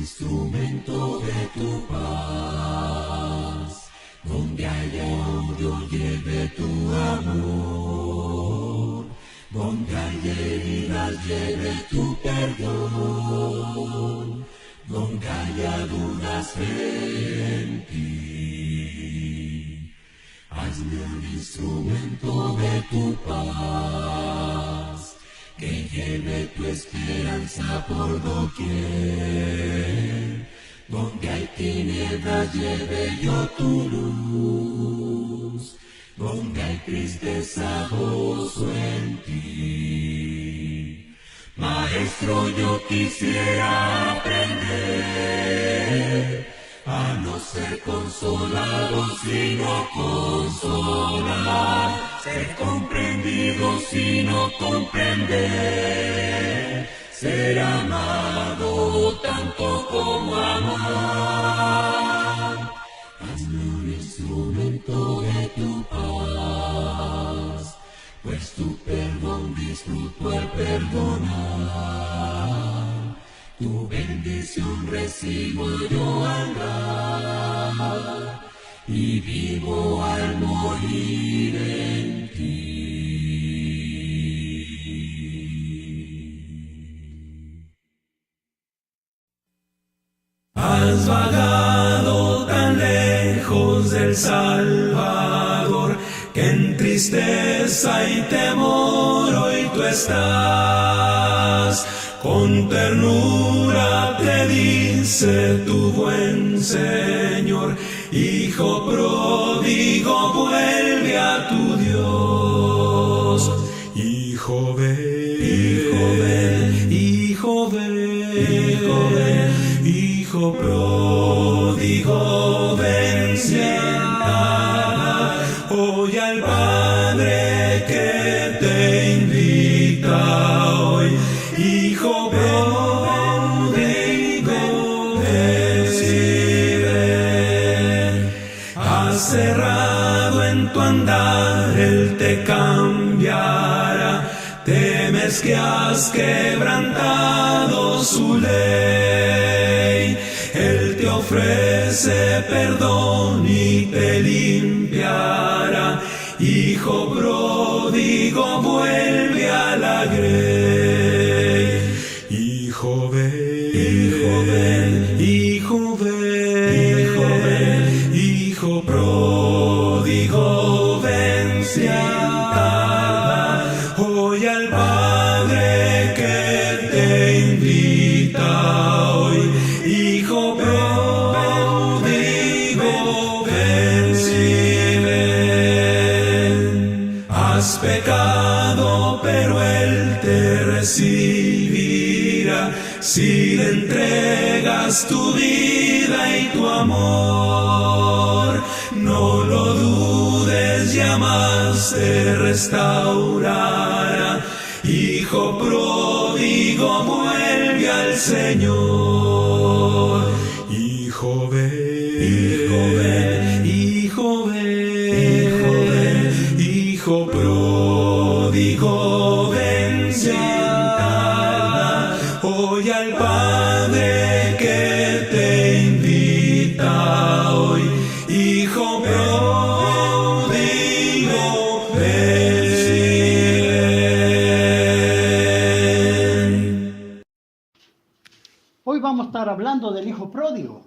instrumento de tu paz. Donde haya odio, lleve tu amor. Donde haya heridas, lleve tu perdón. Donde haya dudas, fe en ti. Hazme un instrumento de tu paz, que lleve tu esperanza por doquier. Donde hay tinieblas, lleve yo tu luz. Donde hay tristeza, gozo en ti. Maestro, yo quisiera aprender a no ser consolado, sino consolar. Ser comprendido, sino comprender. Ser amado tanto como amar. Hazme un instrumento de tu paz, pues tu perdón disfruto al perdonar. Tu bendición recibo yo al dar, y vivo al morir en ti. Has vagado tan lejos del Salvador, que en tristeza y temor hoy tú estás. Con ternura te dice tu buen Señor: Hijo pródigo, vuelve a tu Dios. Hijo ven, hijo ven, hijo ven, hijo ven, hijo pródigo, ven, sienta hoy al Padre que te invita hoy. Hijo pródigo, ven, sí, ven. Has cerrado en tu andar, Él te cambiará. Temes que has quebrantado su ley. Él te ofrece perdón y te limpiará. Hijo pródigo, vuelve a la grey. Hijo ven, hijo ven, hijo ven, hijo ven, hijo pródigo, ven, sienta hoy al Padre que te invita hoy. Hijo pródigo, ven, sí, ven. Has pecado, pero Él te recibirá si le entregas tu vida y tu amor. No lo dudes, jamás te restaurará. Hijo pródigo, vuelve al Señor. Hijo ven, hijo ven, hijo ven, hijo ven, hijo pródigo, ven, sienta hoy al Padre que te invita hoy. Hijo pródigo, ven, sí, ven. Hoy vamos a estar hablando del hijo pródigo.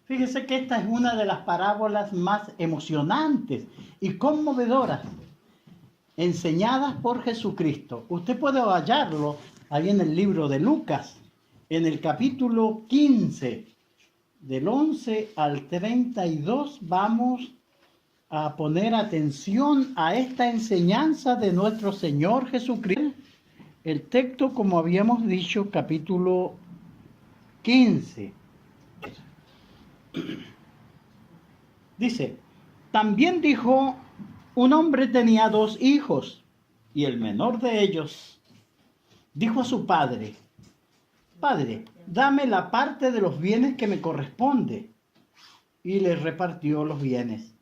Fíjese que esta es una de las parábolas más emocionantes y conmovedoras enseñadas por Jesucristo. Usted puede hallarlo ahí en el libro de Lucas, en el capítulo 15, del 11 al 32. Vamos a poner atención a esta enseñanza de nuestro Señor Jesucristo. El texto, como habíamos dicho, capítulo 15. Dice: también dijo: un hombre tenía 2 hijos, y el menor de ellos dijo a su padre: Padre, dame la parte de los bienes que me corresponde. Y le repartió los bienes.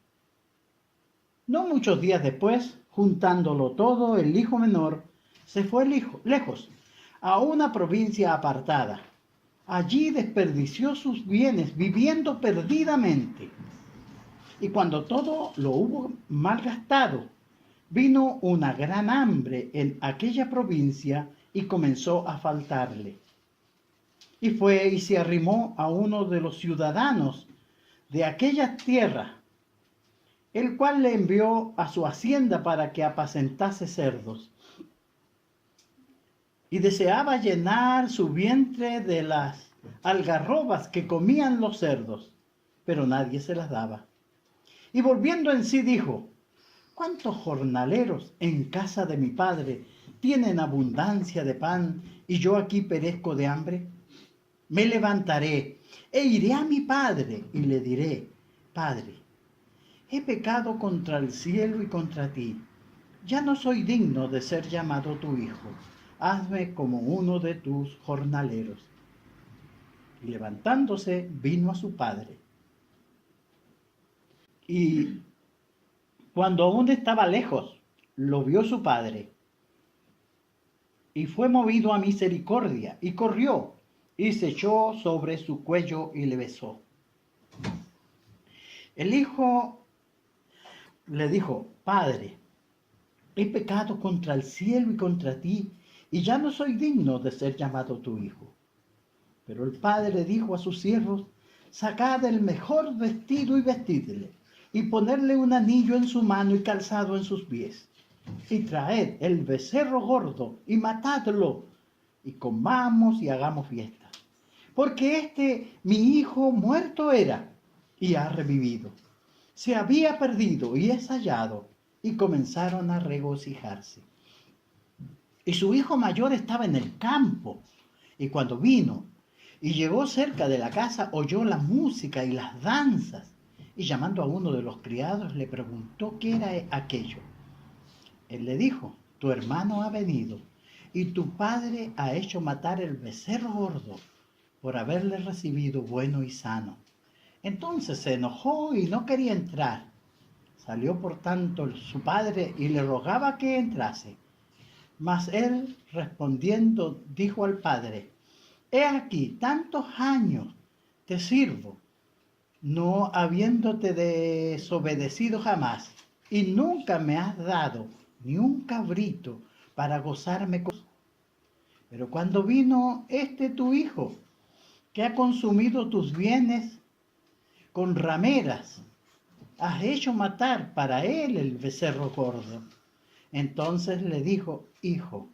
No muchos días después, juntándolo todo, el hijo menor se fue lejos, a una provincia apartada, Allí desperdició sus bienes viviendo perdidamente. Y cuando todo lo hubo malgastado, vino una gran hambre en aquella provincia y comenzó a faltarle. Y fue y se arrimó a uno de los ciudadanos de aquella tierra, el cual le envió a su hacienda para que apacentase cerdos. Y deseaba llenar su vientre de las algarrobas que comían los cerdos, pero nadie se las daba. Y volviendo en sí dijo: ¿cuántos jornaleros en casa de mi padre tienen abundancia de pan y yo aquí perezco de hambre? Me levantaré e iré a mi padre y le diré: Padre, he pecado contra el cielo y contra ti. Ya no soy digno de ser llamado tu hijo. Hazme como uno de tus jornaleros. Y levantándose, vino a su padre. Y cuando aún estaba lejos, lo vio su padre. Y fue movido a misericordia, y corrió, y se echó sobre su cuello y le besó. El hijo le dijo: Padre, he pecado contra el cielo y contra ti, y ya no soy digno de ser llamado tu hijo. Pero el padre dijo a sus siervos: sacad el mejor vestido y vestidle, y ponerle un anillo en su mano y calzado en sus pies. Y traed el becerro gordo y matadlo, y comamos y hagamos fiesta. Porque mi hijo muerto era, y ha revivido. Se había perdido y es hallado. Y comenzaron a regocijarse. Y su hijo mayor estaba en el campo. Y cuando vino y llegó cerca de la casa, oyó la música y las danzas. Y llamando a uno de los criados, le preguntó qué era aquello. Él le dijo: tu hermano ha venido, y tu padre ha hecho matar el becerro gordo, por haberle recibido bueno y sano. Entonces se enojó y no quería entrar. Salió por tanto su padre y le rogaba que entrase. Mas él, respondiendo, dijo al padre: he aquí, tantos años te sirvo, no habiéndote desobedecido jamás, y nunca me has dado ni un cabrito para gozarme con. Pero cuando vino tu hijo, que ha consumido tus bienes con rameras, has hecho matar para él el becerro gordo. Entonces le dijo: hijo,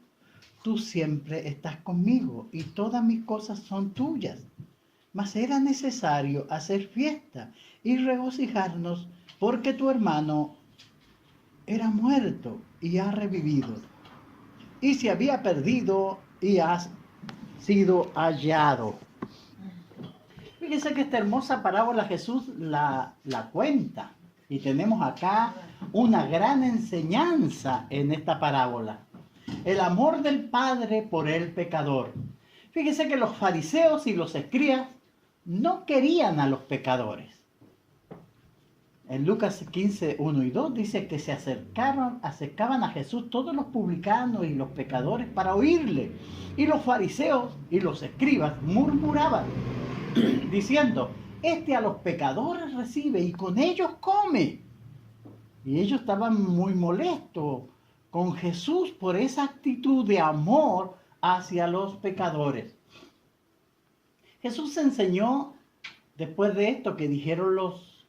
tú siempre estás conmigo y todas mis cosas son tuyas. Mas era necesario hacer fiesta y regocijarnos, porque tu hermano era muerto y ha revivido, y se había perdido y ha sido hallado. Fíjense que esta hermosa parábola Jesús la cuenta, y tenemos acá una gran enseñanza en esta parábola: el amor del Padre por el pecador. Fíjense que los fariseos y los escribas no querían a los pecadores. En Lucas 15, 1 y 2 dice que se acercaban a Jesús todos los publicanos y los pecadores para oírle. Y los fariseos y los escribas murmuraban, diciendo: a los pecadores recibe y con ellos come. Y ellos estaban muy molestos con Jesús por esa actitud de amor hacia los pecadores. Jesús enseñó, después de esto que dijeron los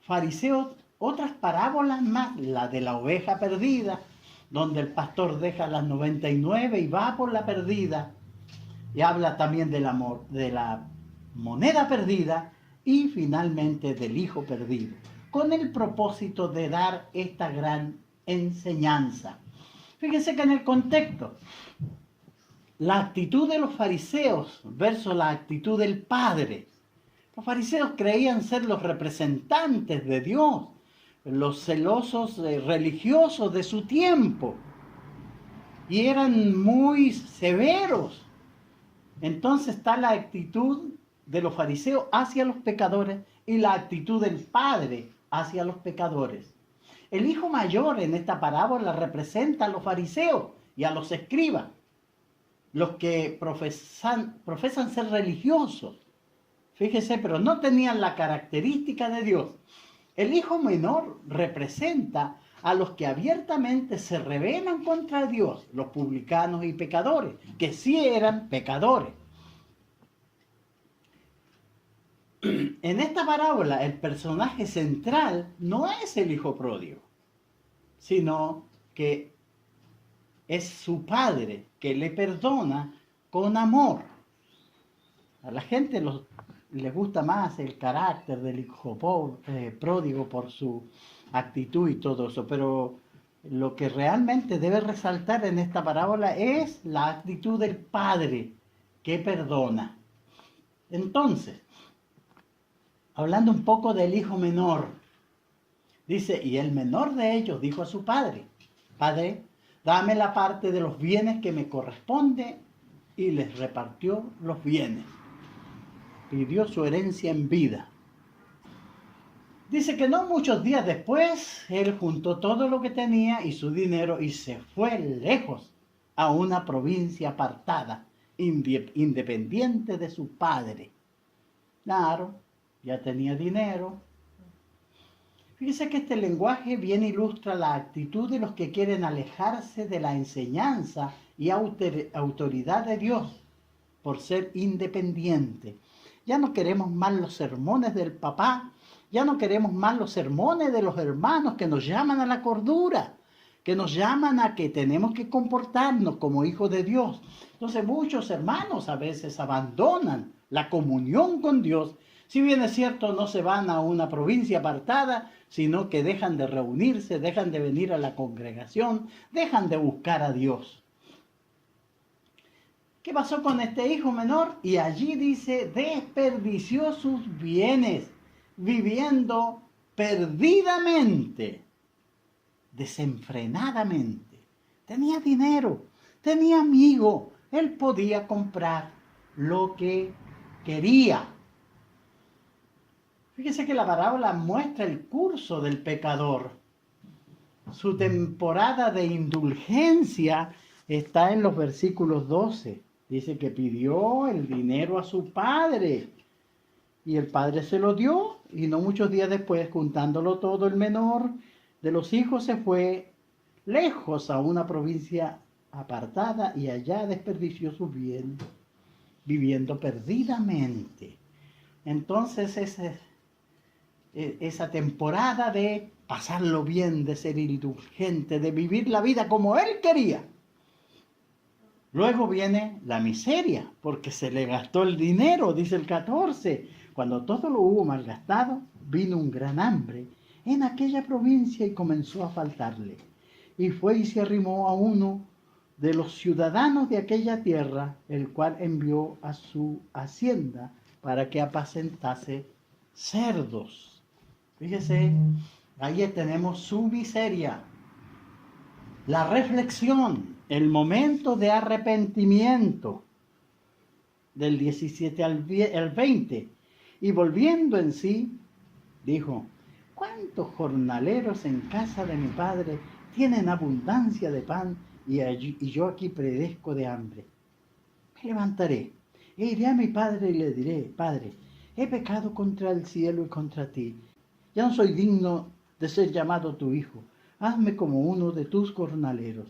fariseos, otras parábolas más: la de la oveja perdida, donde el pastor deja las 99 y va por la perdida, y habla también del amor, de la moneda perdida, y finalmente del hijo perdido, con el propósito de dar esta gran enseñanza. Fíjense que en el contexto, la actitud de los fariseos versus la actitud del Padre. Los fariseos creían ser los representantes de Dios, los celosos religiosos de su tiempo, y eran muy severos. Entonces está la actitud de los fariseos hacia los pecadores y la actitud del Padre hacia los pecadores. El hijo mayor en esta parábola representa a los fariseos y a los escribas, los que profesan ser religiosos. Fíjese, pero no tenían la característica de Dios. El hijo menor representa a los que abiertamente se rebelan contra Dios, los publicanos y pecadores, que sí eran pecadores. En esta parábola, el personaje central no es el hijo pródigo, sino que es su padre que le perdona con amor. A la gente les gusta más el carácter del hijo pródigo por su actitud y todo eso, pero lo que realmente debe resaltar en esta parábola es la actitud del padre que perdona. Entonces, hablando un poco del hijo menor, dice, y el menor de ellos dijo a su padre, Padre, dame la parte de los bienes que me corresponde, y les repartió los bienes. Pidió su herencia en vida. Dice que no muchos días después, él juntó todo lo que tenía y su dinero y se fue lejos a una provincia apartada, independiente de su padre. Claro, ya tenía dinero. Fíjese que este lenguaje bien ilustra la actitud de los que quieren alejarse de la enseñanza y autoridad de Dios por ser independiente. Ya no queremos más los sermones del papá, ya no queremos más los sermones de los hermanos que nos llaman a la cordura, que nos llaman a que tenemos que comportarnos como hijos de Dios. Entonces muchos hermanos a veces abandonan la comunión con Dios. Si bien es cierto, no se van a una provincia apartada, sino que dejan de reunirse, dejan de venir a la congregación, dejan de buscar a Dios. ¿Qué pasó con este hijo menor? Y allí dice, desperdició sus bienes, viviendo perdidamente, desenfrenadamente. Tenía dinero, tenía amigos, él podía comprar lo que quería. Fíjese que la parábola muestra el curso del pecador. Su temporada de indulgencia está en los versículos 12. Dice que pidió el dinero a su padre y el padre se lo dio, y no muchos días después, juntándolo todo, el menor de los hijos se fue lejos a una provincia apartada y allá desperdició sus bienes, viviendo perdidamente. Entonces esa temporada de pasarlo bien, de ser indulgente, de vivir la vida como él quería. Luego viene la miseria, porque se le gastó el dinero, dice el 14. Cuando todo lo hubo malgastado, vino un gran hambre en aquella provincia y comenzó a faltarle. Y fue y se arrimó a uno de los ciudadanos de aquella tierra, el cual envió a su hacienda para que apacentase cerdos. Fíjese, ahí tenemos su miseria. La reflexión, el momento de arrepentimiento, del 17 al 20. Y volviendo en sí, dijo, ¿cuántos jornaleros en casa de mi padre tienen abundancia de pan y yo aquí perezco de hambre? Me levantaré e iré a mi padre y le diré, Padre, he pecado contra el cielo y contra ti. Ya no soy digno de ser llamado tu hijo. Hazme como uno de tus jornaleros.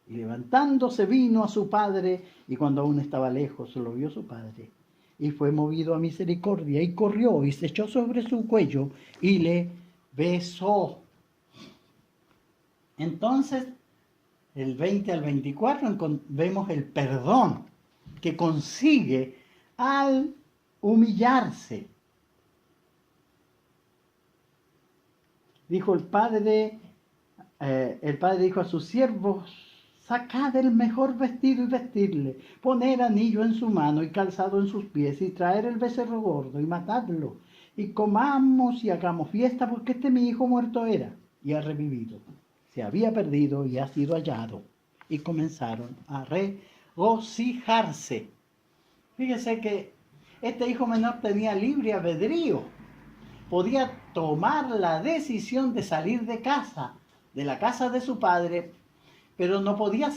Y levantándose vino a su padre, y cuando aún estaba lejos lo vio su padre. Y fue movido a misericordia, y corrió, y se echó sobre su cuello, y le besó. Entonces, el 20 al 24, vemos el perdón que consigue al humillarse. Dijo el padre dijo a sus siervos, sacad el mejor vestido y vestirle, poner anillo en su mano y calzado en sus pies, y traer el becerro gordo y matadlo, y comamos y hagamos fiesta, porque mi hijo muerto era y ha revivido. Se había perdido y ha sido hallado. Y comenzaron a regocijarse. Fíjese que este hijo menor tenía libre albedrío. Podía tomar la decisión de salir de casa, de la casa de su padre, pero no podía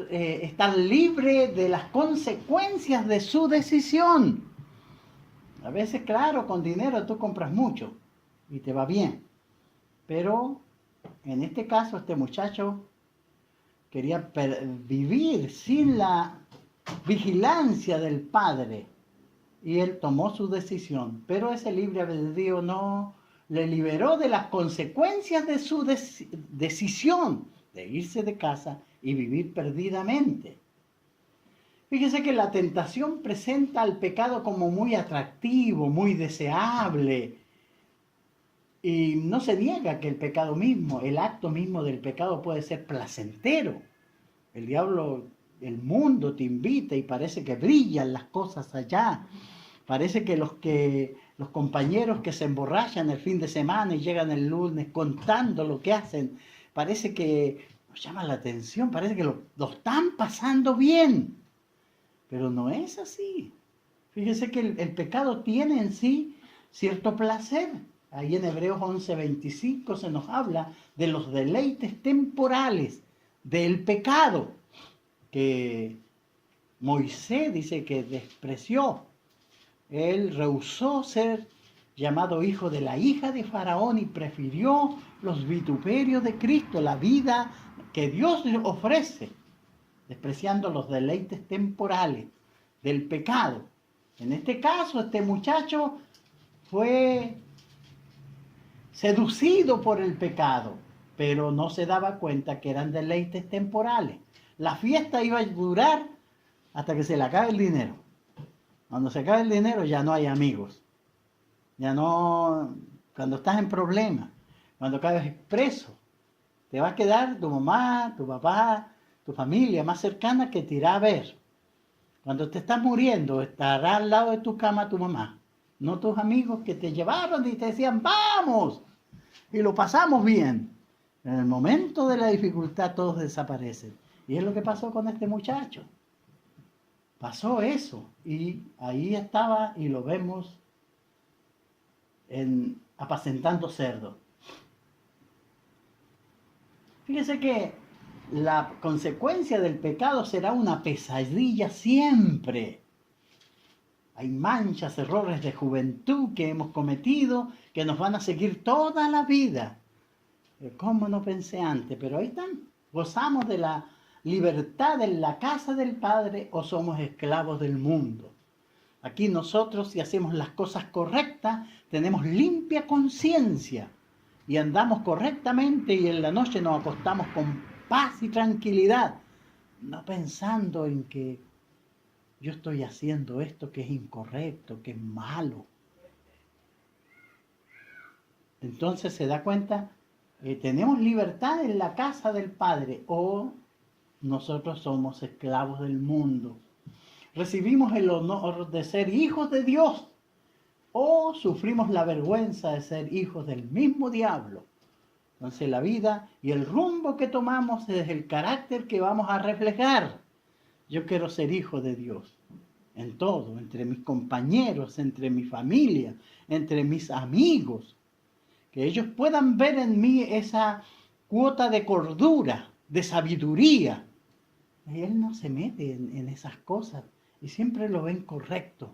estar libre de las consecuencias de su decisión. A veces, claro, con dinero tú compras mucho y te va bien, pero en este caso este muchacho quería vivir sin la vigilancia del padre y él tomó su decisión, pero ese libre albedrío no le liberó de las consecuencias de su decisión de irse de casa y vivir perdidamente. Fíjese que la tentación presenta al pecado como muy atractivo, muy deseable, y no se niega que el pecado mismo, el acto mismo del pecado puede ser placentero. El diablo, el mundo te invita y parece que brillan las cosas allá. Parece que los compañeros que se emborrachan el fin de semana y llegan el lunes contando lo que hacen, parece que nos llama la atención, parece que lo están pasando bien. Pero no es así. Fíjese que el pecado tiene en sí cierto placer. Ahí en Hebreos 11:25 se nos habla de los deleites temporales del pecado que Moisés dice que despreció. Él rehusó ser llamado hijo de la hija de Faraón y prefirió los vituperios de Cristo, la vida que Dios le ofrece, despreciando los deleites temporales del pecado. En este caso, este muchacho fue seducido por el pecado, pero no se daba cuenta que eran deleites temporales. La fiesta iba a durar hasta que se le acabe el dinero. Cuando se acabe el dinero ya no hay amigos. Ya no, cuando estás en problemas, cuando caes preso, te va a quedar tu mamá, tu papá, tu familia más cercana que te irá a ver. Cuando te estás muriendo, estará al lado de tu cama tu mamá, no tus amigos que te llevaron y te decían, ¡vamos! Y lo pasamos bien. En el momento de la dificultad todos desaparecen. Y es lo que pasó con este muchacho. Pasó eso. Y ahí estaba y lo vemos apacentando cerdos. Fíjese que la consecuencia del pecado será una pesadilla siempre. Hay manchas, errores de juventud que hemos cometido que nos van a seguir toda la vida. ¿Cómo no pensé antes? Pero ahí están. Gozamos de la libertad en la casa del Padre o somos esclavos del mundo. Aquí nosotros, si hacemos las cosas correctas, tenemos limpia conciencia y andamos correctamente y en la noche nos acostamos con paz y tranquilidad, no pensando en que yo estoy haciendo esto que es incorrecto, que es malo. Entonces se da cuenta, tenemos libertad en la casa del Padre o nosotros somos esclavos del mundo. Recibimos el honor de ser hijos de Dios o sufrimos la vergüenza de ser hijos del mismo diablo. Entonces la vida y el rumbo que tomamos es el carácter que vamos a reflejar. Yo quiero ser hijo de Dios en todo, entre mis compañeros, entre mi familia, entre mis amigos. Que ellos puedan ver en mí esa cuota de cordura, de sabiduría. Y él no se mete en esas cosas y siempre lo ven correcto,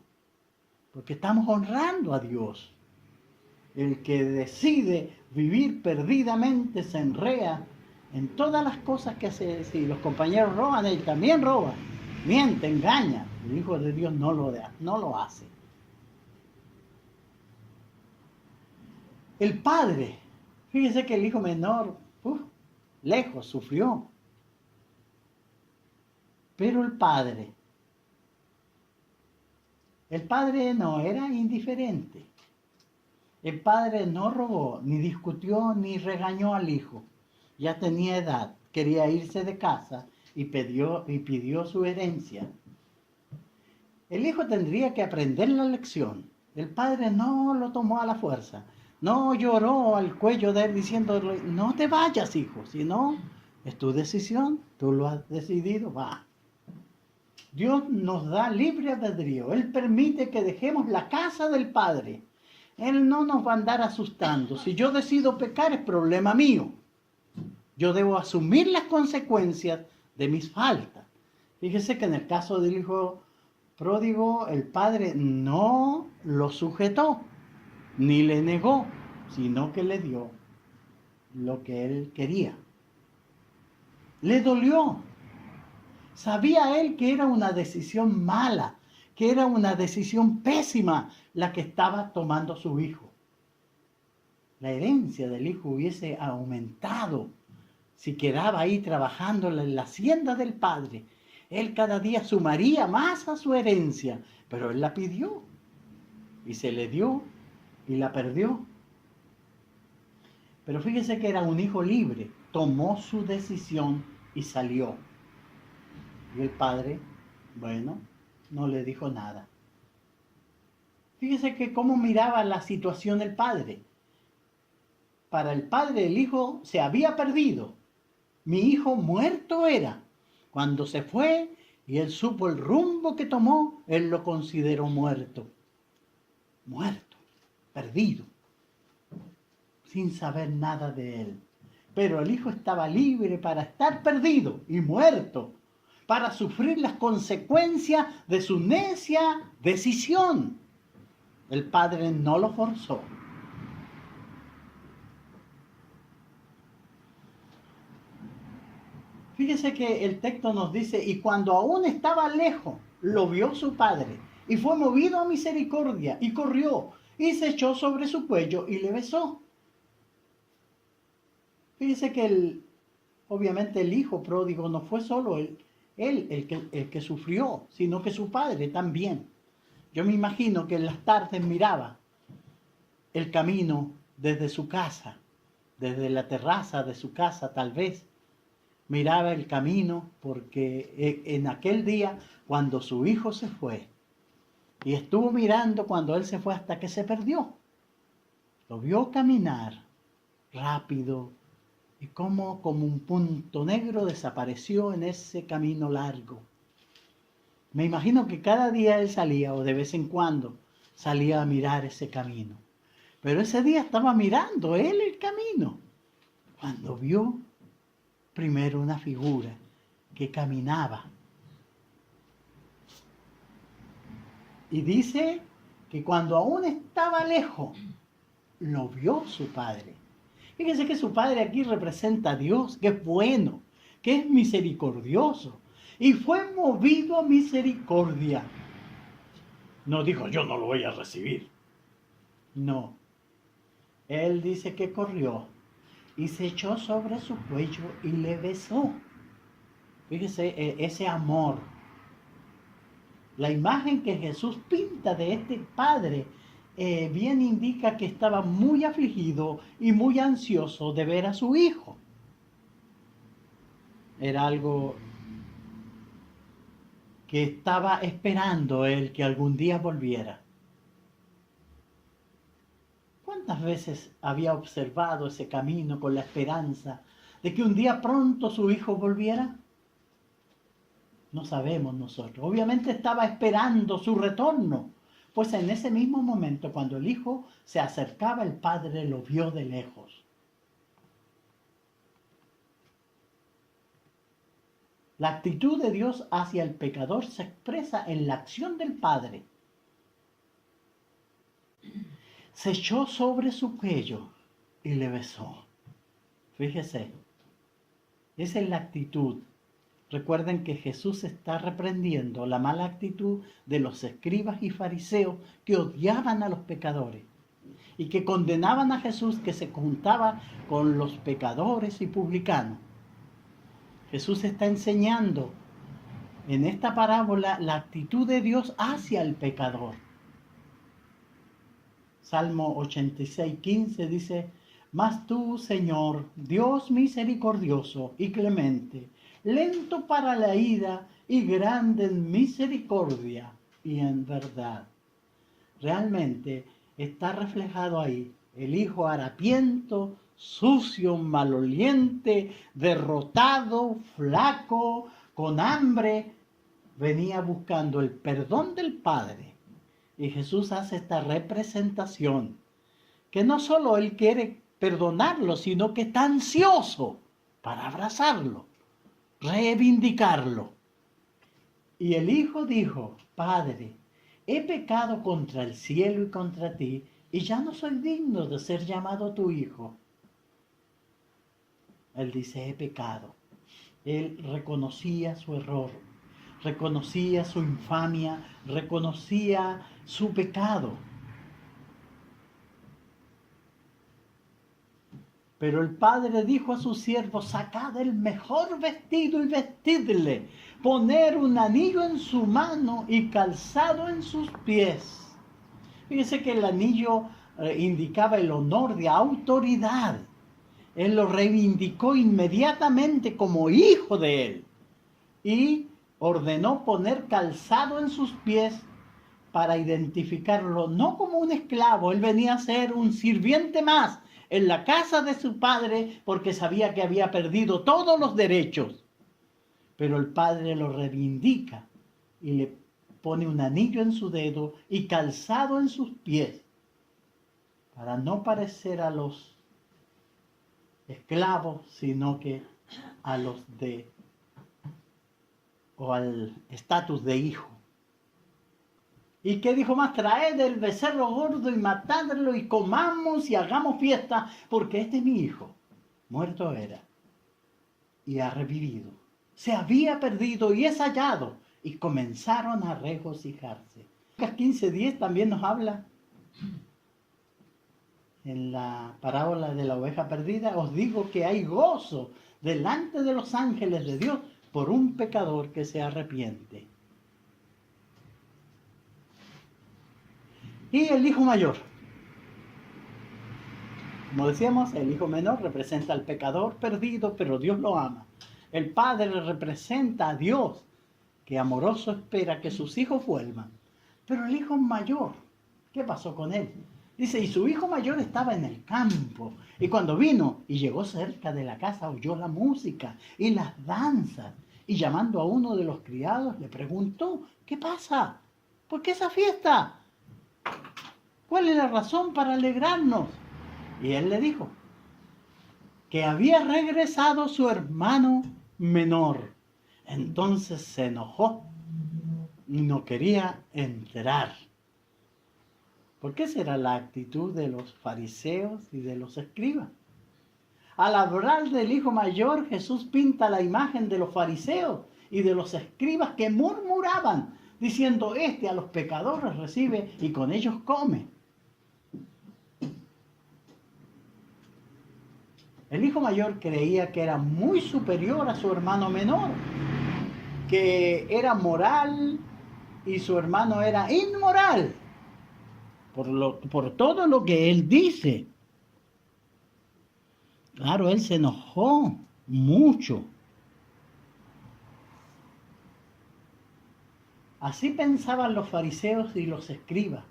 porque estamos honrando a Dios. El que decide vivir perdidamente se enrea en todas las cosas que hace. Si los compañeros roban, él también roba, miente, engaña. El Hijo de Dios no lo hace. El padre, fíjese que el hijo menor, lejos, sufrió. Pero el padre no era indiferente. El padre no robó, ni discutió, ni regañó al hijo. Ya tenía edad, quería irse de casa y pidió su herencia. El hijo tendría que aprender la lección. El padre no lo tomó a la fuerza. No lloró al cuello de él diciéndole, no te vayas, hijo, sino es tu decisión, tú lo has decidido, va. Dios nos da libre albedrío. Él permite que dejemos la casa del Padre. Él no nos va a andar asustando. Si yo decido pecar es problema mío. Yo debo asumir las consecuencias de mis faltas. Fíjese que en el caso del hijo pródigo, el padre no lo sujetó, ni le negó, sino que le dio lo que él quería. Le dolió. Sabía él que era una decisión mala, que era una decisión pésima la que estaba tomando su hijo. La herencia del hijo hubiese aumentado si quedaba ahí trabajando en la hacienda del padre. Él cada día sumaría más a su herencia, pero él la pidió y se le dio y la perdió. Pero fíjese que era un hijo libre, tomó su decisión y salió. Y el padre, bueno, no le dijo nada. Fíjese que cómo miraba la situación el padre. Para el padre el hijo se había perdido. Mi hijo muerto era. Cuando se fue y él supo el rumbo que tomó, él lo consideró muerto. Muerto, perdido, sin saber nada de él. Pero el hijo estaba libre para estar perdido y muerto, para sufrir las consecuencias de su necia decisión. El padre no lo forzó. Fíjese que el texto nos dice, y cuando aún estaba lejos, lo vio su padre, y fue movido a misericordia, y corrió, y se echó sobre su cuello, y le besó. Fíjese que obviamente el hijo pródigo no fue solo él el que sufrió, sino que su padre también. Yo me imagino que en las tardes miraba el camino desde su casa, desde la terraza de su casa tal vez, miraba el camino porque en aquel día cuando su hijo se fue y estuvo mirando cuando él se fue hasta que se perdió, lo vio caminar rápido y como un punto negro desapareció en ese camino largo. Me imagino que cada día él salía o de vez en cuando salía a mirar ese camino, pero ese día estaba mirando él el camino cuando vio primero una figura que caminaba. Y dice que cuando aún estaba lejos, lo vio su padre. Fíjense que su padre aquí representa a Dios, que es bueno, que es misericordioso. Y fue movido a misericordia. No dijo, yo no lo voy a recibir. No. Él dice que corrió y se echó sobre su cuello y le besó. Fíjese, ese amor. La imagen que Jesús pinta de este padre bien indica que estaba muy afligido y muy ansioso de ver a su hijo. Era algo que estaba esperando él que algún día volviera. ¿Cuántas veces había observado ese camino con la esperanza de que un día pronto su hijo volviera? No sabemos nosotros. Obviamente estaba esperando su retorno, pues en ese mismo momento, cuando el hijo se acercaba, el padre lo vio de lejos. La actitud de Dios hacia el pecador se expresa en la acción del padre. Se echó sobre su cuello y le besó. Fíjese, esa es la actitud. Recuerden que Jesús está reprendiendo la mala actitud de los escribas y fariseos que odiaban a los pecadores y que condenaban a Jesús, que se juntaba con los pecadores y publicanos. Jesús está enseñando en esta parábola la actitud de Dios hacia el pecador. Salmo 86:15 dice, mas tú, Señor, Dios misericordioso y clemente, lento para la ira y grande en misericordia y en verdad. Realmente está reflejado ahí el hijo harapiento, sucio, maloliente, derrotado, flaco, con hambre, venía buscando el perdón del Padre. Y Jesús hace esta representación, que no solo Él quiere perdonarlo, sino que está ansioso para abrazarlo, reivindicarlo. Y el hijo dijo: Padre, he pecado contra el cielo y contra ti, y ya no soy digno de ser llamado tu hijo. Él dice: he pecado. Él reconocía su error, reconocía su infamia, reconocía su pecado. Pero el padre dijo a sus siervos: sacad el mejor vestido y vestidle, poner un anillo en su mano y calzado en sus pies. Fíjese que el anillo indicaba el honor de autoridad. Él lo reivindicó inmediatamente como hijo de él y ordenó poner calzado en sus pies para identificarlo no como un esclavo. Él venía a ser un sirviente más en la casa de su padre porque sabía que había perdido todos los derechos. Pero el padre lo reivindica y le pone un anillo en su dedo y calzado en sus pies para no parecer a los esclavos, sino que a los al estatus de hijo. ¿Y qué dijo más? Traed el becerro gordo y matadlo y comamos y hagamos fiesta, porque este es mi hijo. Muerto era y ha revivido. Se había perdido y es hallado. Y comenzaron a regocijarse. Lucas 15:10 también nos habla, en la parábola de la oveja perdida: os digo que hay gozo delante de los ángeles de Dios por un pecador que se arrepiente. Y el hijo mayor, como decíamos, el hijo menor representa al pecador perdido, pero Dios lo ama. El padre representa a Dios, que amoroso espera que sus hijos vuelvan. Pero el hijo mayor, ¿qué pasó con él? Dice: y su hijo mayor estaba en el campo, y cuando vino y llegó cerca de la casa, oyó la música y las danzas, y llamando a uno de los criados le preguntó: ¿qué pasa? ¿Por qué esa fiesta? ¿Cuál es la razón para alegrarnos? Y él le dijo que había regresado su hermano menor. Entonces se enojó y no quería entrar. ¿Por qué será la actitud de los fariseos y de los escribas? Al hablar del hijo mayor, Jesús pinta la imagen de los fariseos y de los escribas que murmuraban, diciendo: este a los pecadores recibe y con ellos come. El hijo mayor creía que era muy superior a su hermano menor, que era moral y su hermano era inmoral, por todo lo que él dice. Claro, él se enojó mucho. Así pensaban los fariseos y los escribas,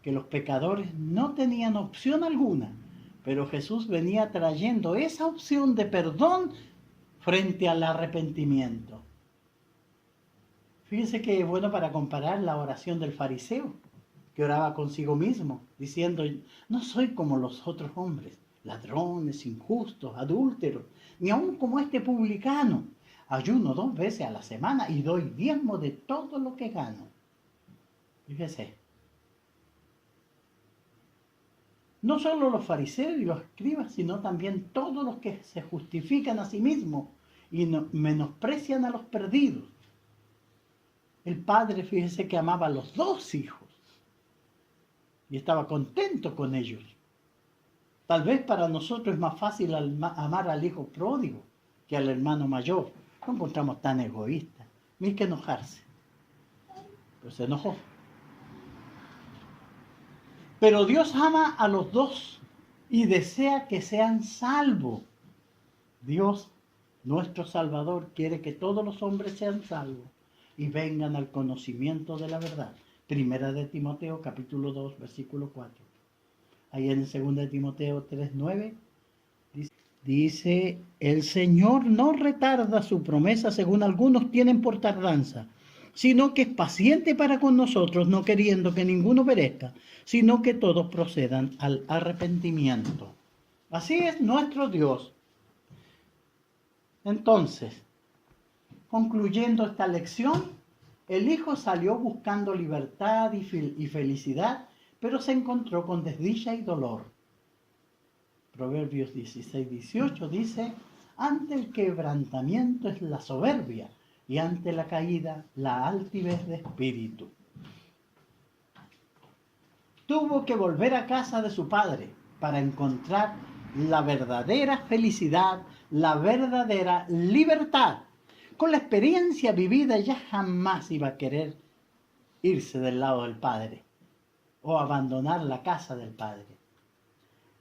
que los pecadores no tenían opción alguna, pero Jesús venía trayendo esa opción de perdón frente al arrepentimiento. Fíjense que es bueno para comparar la oración del fariseo, que oraba consigo mismo, diciendo: no soy como los otros hombres, ladrones, injustos, adúlteros, ni aun como este publicano. Ayuno 2 veces a la semana y doy diezmo de todo lo que gano. Fíjese. No solo los fariseos y los escribas, sino también todos los que se justifican a sí mismos y menosprecian a los perdidos. El padre, fíjese que amaba a los 2 hijos y estaba contento con ellos. Tal vez para nosotros es más fácil amar al hijo pródigo que al hermano mayor. No encontramos tan egoístas, ni que enojarse. Pero se enojó. Pero Dios ama a los 2 y desea que sean salvos. Dios, nuestro Salvador, quiere que todos los hombres sean salvos y vengan al conocimiento de la verdad. Primera de Timoteo, capítulo 2, versículo 4. Ahí en 2 de Timoteo 3:9 dice: el Señor no retarda su promesa, según algunos tienen por tardanza, sino que es paciente para con nosotros, no queriendo que ninguno perezca, sino que todos procedan al arrepentimiento. Así es nuestro Dios. Entonces, concluyendo esta lección, el hijo salió buscando libertad y felicidad, pero se encontró con desdicha y dolor. Proverbios 16:18 dice: ante el quebrantamiento es la soberbia, y ante la caída la altivez de espíritu. Tuvo que volver a casa de su padre para encontrar la verdadera felicidad, la verdadera libertad. Con la experiencia vivida ya jamás iba a querer irse del lado del padre o abandonar la casa del padre.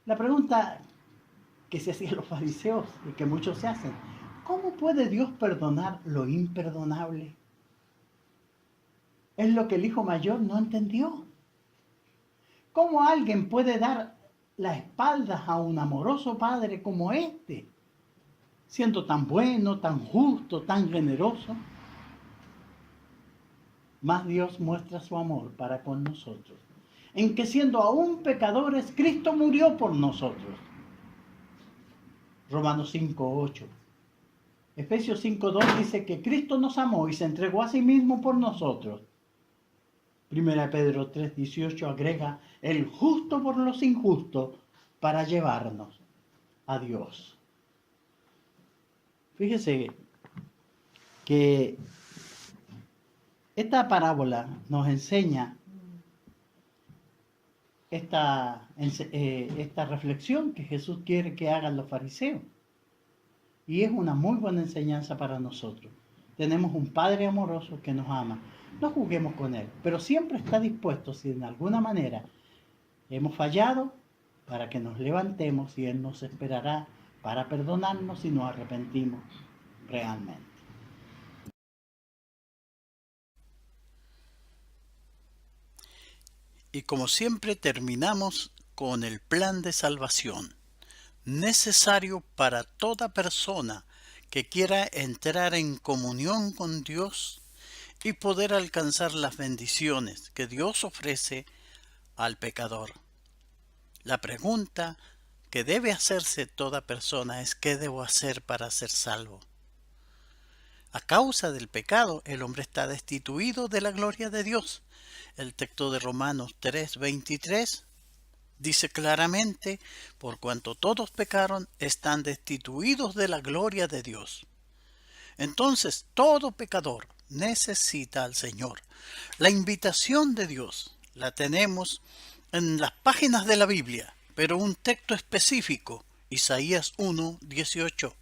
La pregunta que se hacían los fariseos y que muchos se hacen: ¿cómo puede Dios perdonar lo imperdonable? Es lo que el hijo mayor no entendió. ¿Cómo alguien puede dar la espalda a un amoroso padre como este, siendo tan bueno, tan justo, tan generoso? Más Dios muestra su amor para con nosotros, en que siendo aún pecadores, Cristo murió por nosotros. Romanos 5:8. Efesios 5:2 dice que Cristo nos amó y se entregó a sí mismo por nosotros. Primera Pedro 3:18 agrega: el justo por los injustos para llevarnos a Dios. Fíjese que esta parábola nos enseña esta reflexión que Jesús quiere que hagan los fariseos. Y es una muy buena enseñanza para nosotros. Tenemos un Padre amoroso que nos ama. No juguemos con Él, pero siempre está dispuesto, si de alguna manera hemos fallado, para que nos levantemos, y Él nos esperará para perdonarnos si nos arrepentimos realmente. Y como siempre terminamos con el plan de salvación, necesario para toda persona que quiera entrar en comunión con Dios y poder alcanzar las bendiciones que Dios ofrece al pecador. La pregunta que debe hacerse toda persona es: ¿qué debo hacer para ser salvo? A causa del pecado, el hombre está destituido de la gloria de Dios. El texto de Romanos 3:23 dice claramente: por cuanto todos pecaron, están destituidos de la gloria de Dios. Entonces, todo pecador necesita al Señor. La invitación de Dios la tenemos en las páginas de la Biblia, pero un texto específico, Isaías 1:18,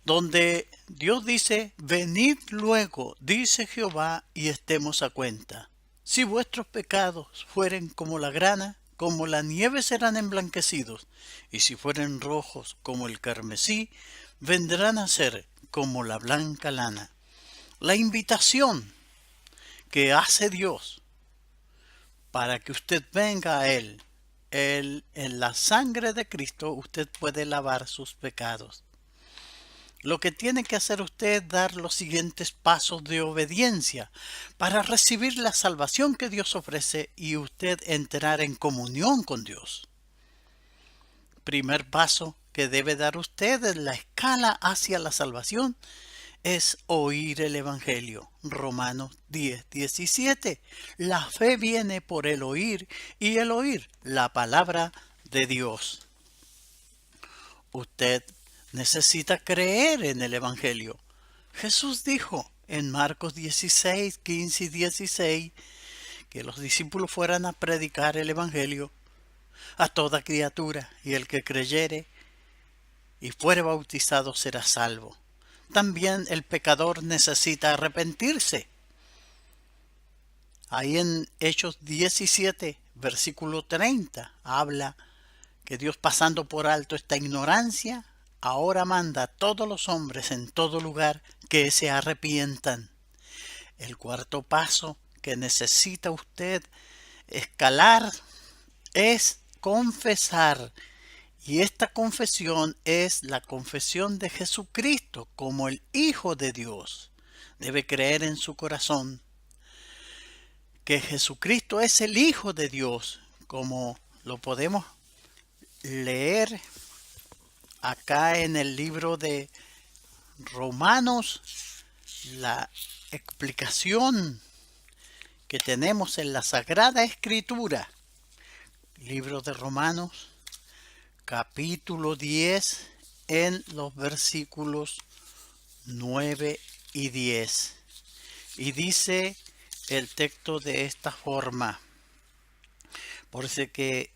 donde Dios dice: venid luego, dice Jehová, y estemos a cuenta. Si vuestros pecados fueren como la grana, como la nieve serán emblanquecidos, y si fueren rojos como el carmesí, vendrán a ser como la blanca lana. La invitación que hace Dios para que usted venga a Él, en la sangre de Cristo usted puede lavar sus pecados. Lo que tiene que hacer usted es dar los siguientes pasos de obediencia para recibir la salvación que Dios ofrece y usted entrar en comunión con Dios. Primer paso que debe dar usted en la escala hacia la salvación es oír el Evangelio. Romanos 10:17. La fe viene por el oír, y el oír la palabra de Dios. Usted necesita creer en el Evangelio. Jesús dijo en Marcos 16:15 y 16 que los discípulos fueran a predicar el Evangelio a toda criatura, y el que creyere y fuere bautizado será salvo. También el pecador necesita arrepentirse. Ahí en Hechos 17, versículo 30, habla que Dios, pasando por alto esta ignorancia, ahora manda a todos los hombres en todo lugar que se arrepientan. El cuarto paso que necesita usted escalar es confesar. Y esta confesión es la confesión de Jesucristo como el Hijo de Dios. Debe creer en su corazón que Jesucristo es el Hijo de Dios, como lo podemos leer acá en el libro de Romanos, la explicación que tenemos en la Sagrada Escritura, libro de Romanos, capítulo 10, en los versículos 9 y 10. Y dice el texto de esta forma: por eso que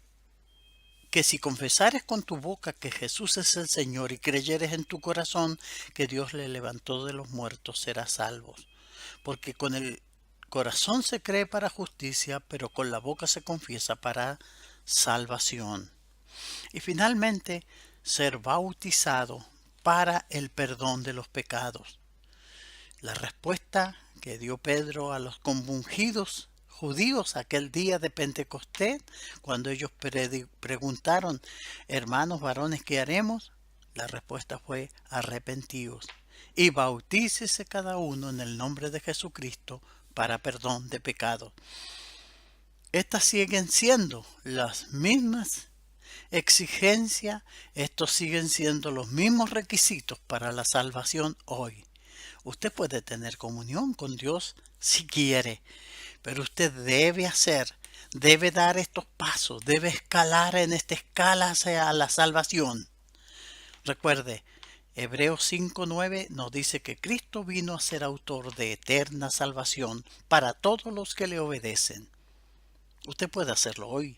si confesares con tu boca que Jesús es el Señor y creyeres en tu corazón que Dios le levantó de los muertos, serás salvo. Porque con el corazón se cree para justicia, pero con la boca se confiesa para salvación. Y finalmente, ser bautizado para el perdón de los pecados. La respuesta que dio Pedro a los compungidos judíos aquel día de Pentecostés, cuando ellos preguntaron: hermanos varones, ¿qué haremos? La respuesta fue: arrepentíos y bautícese cada uno en el nombre de Jesucristo para perdón de pecados. Estas siguen siendo las mismas exigencias, estos siguen siendo los mismos requisitos para la salvación hoy. Usted puede tener comunión con Dios si quiere, pero usted debe dar estos pasos, debe escalar en esta escala hacia la salvación. Recuerde, Hebreos 5:9 nos dice que Cristo vino a ser autor de eterna salvación para todos los que le obedecen. Usted puede hacerlo hoy.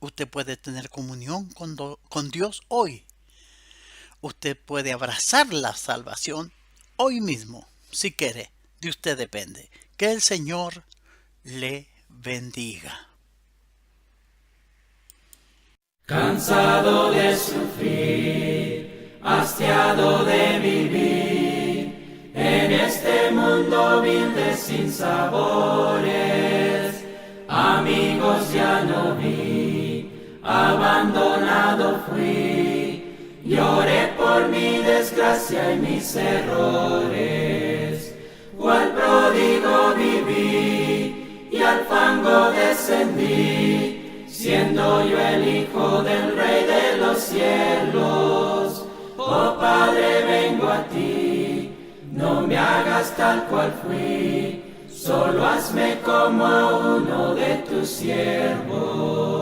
Usted puede tener comunión con Dios hoy. Usted puede abrazar la salvación hoy mismo, si quiere. De usted depende. Que el Señor le bendiga. Cansado de sufrir, hastiado de vivir en este mundo vil de sinsabores, amigos ya no vi, abandonado fui, lloré por mi desgracia y mis errores, cual pródigo viví y al fango descendí, siendo yo el hijo del Rey de los cielos. Oh Padre, vengo a ti, no me hagas tal cual fui, solo hazme como uno de tus siervos.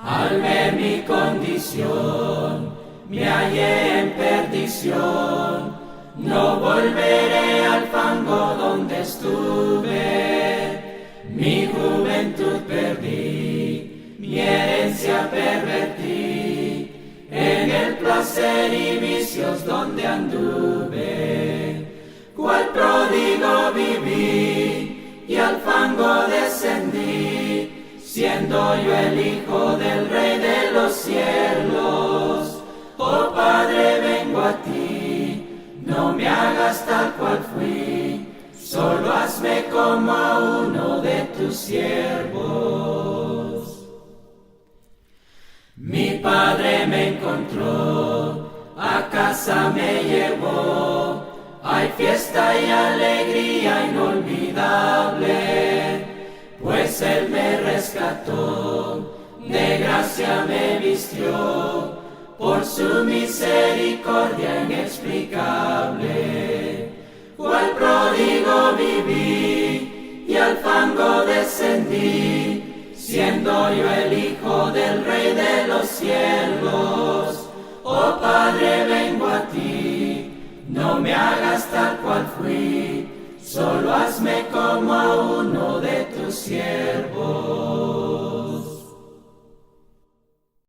Al ver mi condición, me hallé en perdición, no volveré al fango donde estuve. Mi juventud perdí, mi herencia pervertí, en el placer y vicios donde anduve. Cual pródigo viví y al fango descendí, siendo yo el hijo del Rey de los cielos. Oh Padre, vengo a ti, no me hagas tal cual fui, solo hazme como uno de tus siervos. Mi Padre me encontró, a casa me llevó, hay fiesta y alegría inolvidable, pues Él me rescató, de gracia me vistió, por su misericordia inexplicable. Cual pródigo viví y al fango descendí, siendo yo el hijo del Rey de los cielos. Oh Padre, vengo a ti, no me hagas tal cual fui, solo hazme como uno de tus siervos.